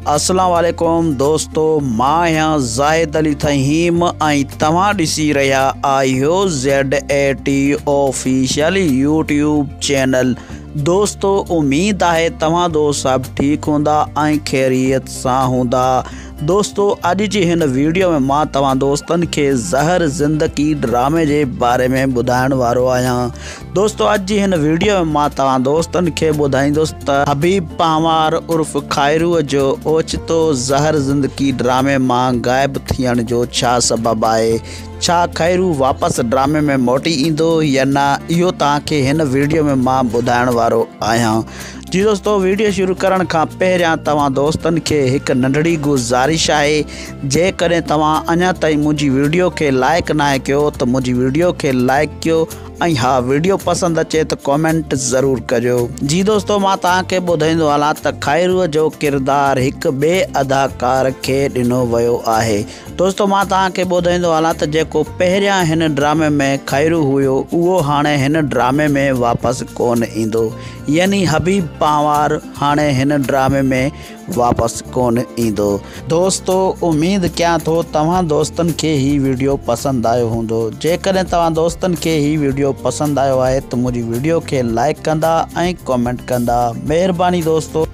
अस्सलाम वालेकुम दोस्तों, मां यहाँ ज़ाहिद अली थहीम ऐं तव्हां ॾिसी रहिया आहियो ZAT ऑफिशियल यूट्यूब चैनल। दोस्तों उम्मीद है तव्हां दोस्त सभु ठीक हूंदा ऐं खैरियत सां हूंदा। दोस्तों अॼु जी हिन वीडियो में मां तव्हां दोस्तन के ज़हर ज़िंदगी ड्रामे के बारे में ॿुधाइण वारो आहियां। दोस्तों अॼु जी हिन वीडियो में मां तव्हां दोस्तन के ॿुधाईंदुसि त हबीब पामार उर्फ़ खैरू जो ओचितो ज़हर ज़िंदगी ड्रामे मां गायब थियण जो छा सबब है। छा खैरू वापस ड्रामे में मोटी इंदो या ना, इहो तव्हांखे हिन वीडियो में मां ॿुधाइण वारो आहियां। जी दोस्तों वीडियो शुरू करण खां पहिरियां तव्हां दोस्तन के एक नंढड़ी गुजारिश है, जेकॾहिं तव्हां अञा ताईं मुंहिंजी वीडियो के लाइक ना कयो तो मुंहिंजी वीडियो के लाइक कयो ऐं हाँ वीडियो पसंद अचे तो कमेंट ज़रूर कजो। जी दोस्तों मां तव्हांखे ॿुधाईंदो हलां त खैरूअ जो किरदार एक बे अदाकार के ॾिनो वियो आहे। दोस्तों मां तव्हांखे ॿुधाईंदो हलां त जेको पहिरियां हिन ड्रामे में खैरू हुयो उहो हाणे हिन ड्रामे में वापस कोन ईंदो, यानी हबीब पामार हाणे हिन ड्रामे में वापस कोन ईंदो। दोस्तों उम्मीद कयां थो तव्हां दोस्तन के ही वीडियो पसंद आयो हूंदो। जेकॾहिं तव्हां दोस्तन के ही वीडियो पसंद आयो है तो मुझी वीडियो के लाइक कंदा ऐं कमेंट कंदा। मेहरबानी दोस्तों।